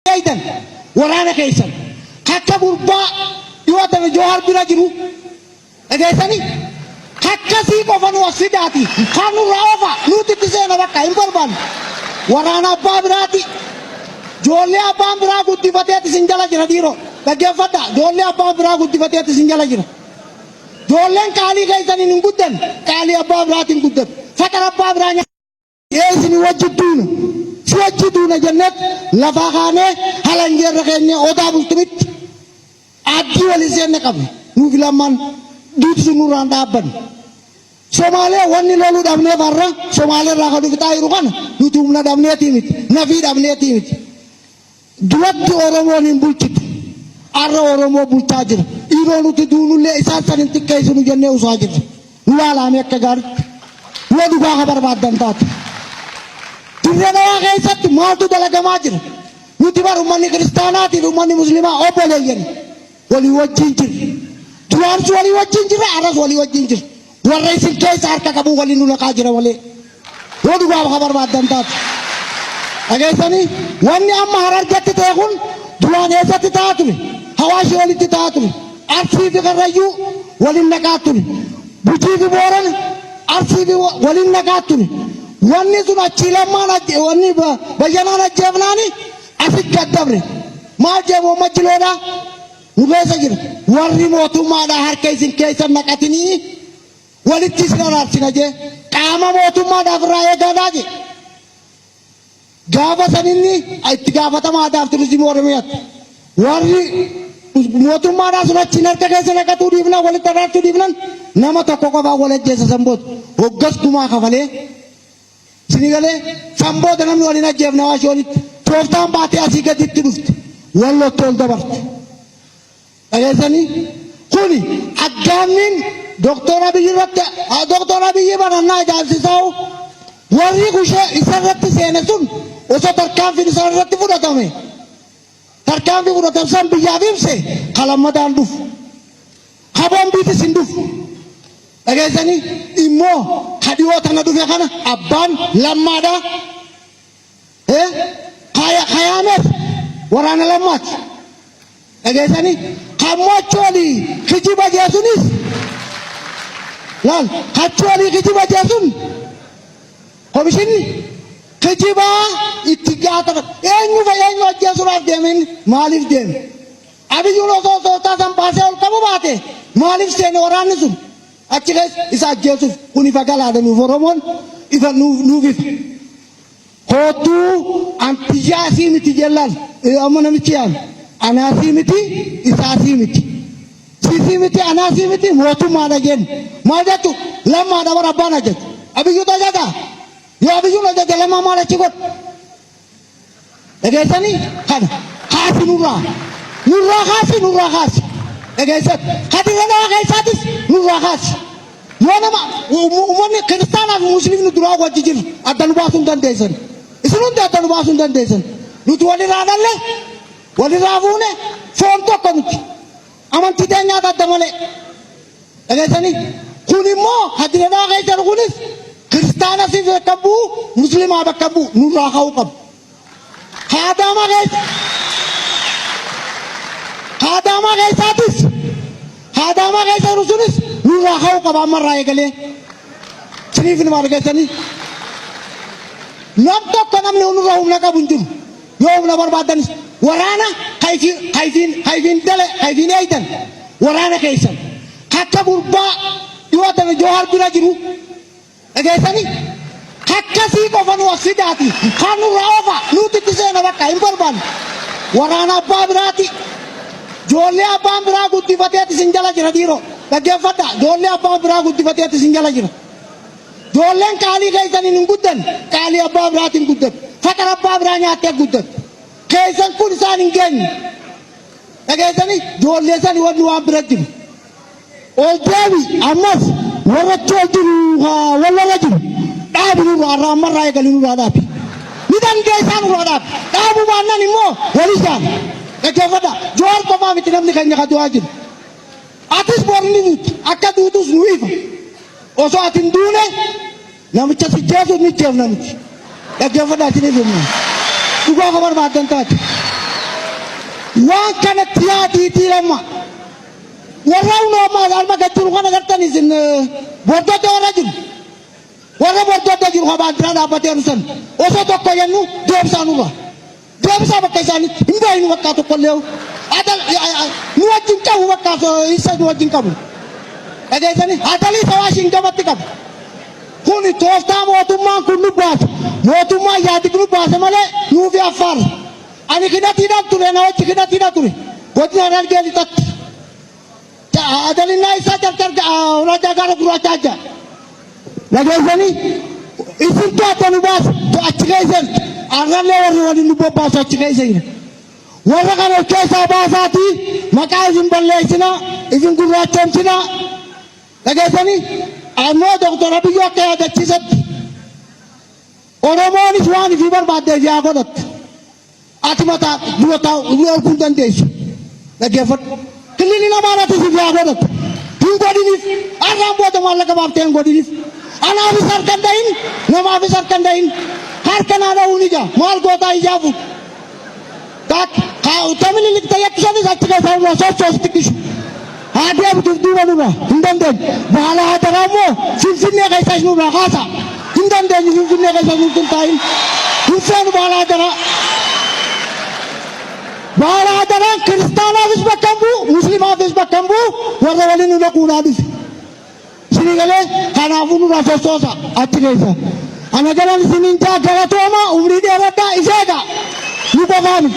أيضا ورانا كيسن حتى بربا يواتن جوهر بلا جرو أجازني حتى سيكو فنو أسيداتي خانو رافا نوتي تسينا بكا إمبربان ورانا بابراتي جولي أبام برا قدي فتيات سنجالا جرا ديرو بجا فتا جولي أبام برا قدي فتيات سنجالا جرا جولين كالي كيسن نقدن كالي أبام براتي نقدن فترة أبام برانيا يسني وجدون سوجدون جنة لفاقانة هلنجر ركني أودا بلتمت أدي وليسين نكمل نوفيلامان دوت سنوران دابن Somalia wani lalu damne barra Somalia rakadu kita irukan nutumna damne timit nafi damne timit duat oromo nimbulchit arra oromo bulchajir ironu ti dunule isasan intikai sunu jenne usajir nuala me kagar wadu ga khabar badan tat tirena wa gaisat matu dalaga majir nutibar umani kristanati umani muslima opolegen wali wajinjir tuan wali wajinjir aras wali wajinjir waraisin kais harka kabu wali nula kajira wali wadu gua khabar badan tat agesani wani amma harar jatti tekun duan esati tatuni hawashi wali tatuni arsi bi garayu wali nakatuni buji bi boran arsi bi wali nakatuni wani suna chilamana wani bayanana jevnani asik gadabre ma jevo majloda nubesa gir warri motu mada har kaisin kaisan nakatini walitti siraraarsina jee qaama mootummaadhaaf irraa eegaadhaa jee gaafa saninni itti gaafatamaadhaaf turizimii oromiyaatti warri mootummaadhaa sun achiin harka keessa naqatuu dhiifnan walitti araartuu dhiifnan nama tokko qofaa wal ajjeessa sanboota hoggas gumaa kafalee sinigalee sanboota namni waliin ajjeefna waashii walitti tooftaan baatee asii gaditti dhufte wallotti ol dabarte dhageessanii kuni aggaamniin Doktor Abiy banana jaalsisaa'u warri kushee isarratti seene sun osoo tarkaanfiin isarratti fudhatame tarkaanfii fudhatame san biyyaaf ibse kalammadaan dhufu haboon biitis hin dhufu dhageessanii immoo kadhiyoo tana dhufe kana abbaan lammaadha kayaameef waraana lammaati dhageessanii kammochoolii kijiba jeesunis laal kachoolii kijiba jeesun komishinni kijiba itti gaafata eenyu ajjeesuudhaaf deemin maaliif deeme abiyyuun osoo taasan baasee ol qabu baate maaliif seene waraanni sun achi keessa isa ajjeesuuf kun ifa galaadha nuuf oromoon ifa nuuf ifa kootuu antiyyaasii miti jellaan amma namichi yaan anaasii miti isaasii miti sisi miti anasi miti mootummaadha jennu maal jettu lammaadha bara abbaan ajjetu abiyyuutu ajjata yoo abiyyuun ajjate lammaa maal achi godhu dhageessanii kana kaasi nurraa kaasi dhageessatu hadiranaa keessaatis nurraa kaasi yoo nama uummanni kiristaanaa fi musliimni duraa wajji jiru adda nu baasuu hin dandeessan isin hundi adda nu baasuu hin dandeessan nuti walirraa dhalle walirraa fuune foon tokko nuti amantii teenyaa adda malee dhageessanii kun immoo hadiranaa keessa kunis kiristaana si bakka bu'u musliimaa bakka bu'u nurraa ka'uu qabu haadaamaa keessaatis haadaamaa keessa jiru sunis nurraa ka'uu qaba ammarraa eegalee siniif nima argeessanii nam tokko namni nurraa humna qabu hin jiru yoo humna barbaadanis waraana hayfiin eeytan waraana keessan akka gurbaa dhiyoota joohar bira jiru dhageessanii akkasii qofa nu asidaati kan nurraa ofa nuti itti seena bakka hin barbaanne waraana abbaa biraati joollee abbaan biraa guddifateetti sin jala jira dhiiroo dhaggeeffadha joollee abbaan biraa guddifateetti sin jala jira joolleen qaalii keessaniin hin guddan qaalii abbaa biraatiin guddan faqara abbaa biraa nyaattee guddan keessan kun isaan hin geenye dhageessanii joollee sanii wanni waan bira jiru ol deebi ammas warrachi ol jiru wallarra jiru dhaabi nurraa irraa ammarraa eegali nurraa dhaabi ni dandeessaa nurraa dhaabi dhaabu baannan immoo walisaan dhaggeeffadha joowar qofaa miti namni keenya ka du'aa jiru atis boorni duuti akka duutus nu ifa osoo ati hin duune namicha si jeesu ni jeefna miti dhaggeeffadha asiniif himna dhugaa ka barbaadan taate waan kanatti yaadiitii lama warra uumama alma gachuu kana gartan isin bordodde warra jiru warra bordodde jiru habaantira dhaabbatee rusan osoo tokko jennu deebisaanuudha deebisaa bakka isaanitti hin baay'inu bakka tokko illee nu wajjin qabu bakka isa nu wajjin qabu dhageessanii hatalii sawaashiin gamatti qabu kun tooftaa mootummaan kun nu baase mootummaa yaadi nu baase malee nuufi affaarra ani kidatiidhaan ture na wajji kidatiidhaan ture godina Harargeelitatti adalina isa jarjarga raja gara gurraacha ajja dhageessanii isin to'ata nu baase achi keessan arrallee warri waliin nu bobbaasu achi keessa warra kana of keessaa baasaatii maqaa isin balleessina isin gurraachomsina dhageessanii ammoo Dr. Abiyyoo akka yaadachiisatti Oromoonis waan ifii barbaaddeef yaa godhatte ati mataa durotaa kun dandeessu dhageeffadhu kilili namaarratti si yaa godhatte hin godhiniif arraan booda maallaqa baaftee hin godhiniif anaafis harka hin dahin namaafis harka hin dahin harka naa dha'uun ija maal gootaa ijaafu tamili likta yakkisanis achi keessaa irraa sochoosti kishu haa deebituuf duuba nurraa hin dandeenye baala haa taraa immoo finfinnee keessas nurraa kaasa hin dandeenye finfinnee keessas nutti hin taa'in hin feenu baala haa taraa baala haa taraan kiristaanaafis bakka hin bu'u muslimaafis bakka hin bu'u warra waliin nu dhaquudhaa dhufe isinii galee kanaafuu nurraa sochoosa achi keessa ana galan isiniin jaa galatooma umrii dheeradhaa iseega nu qofaami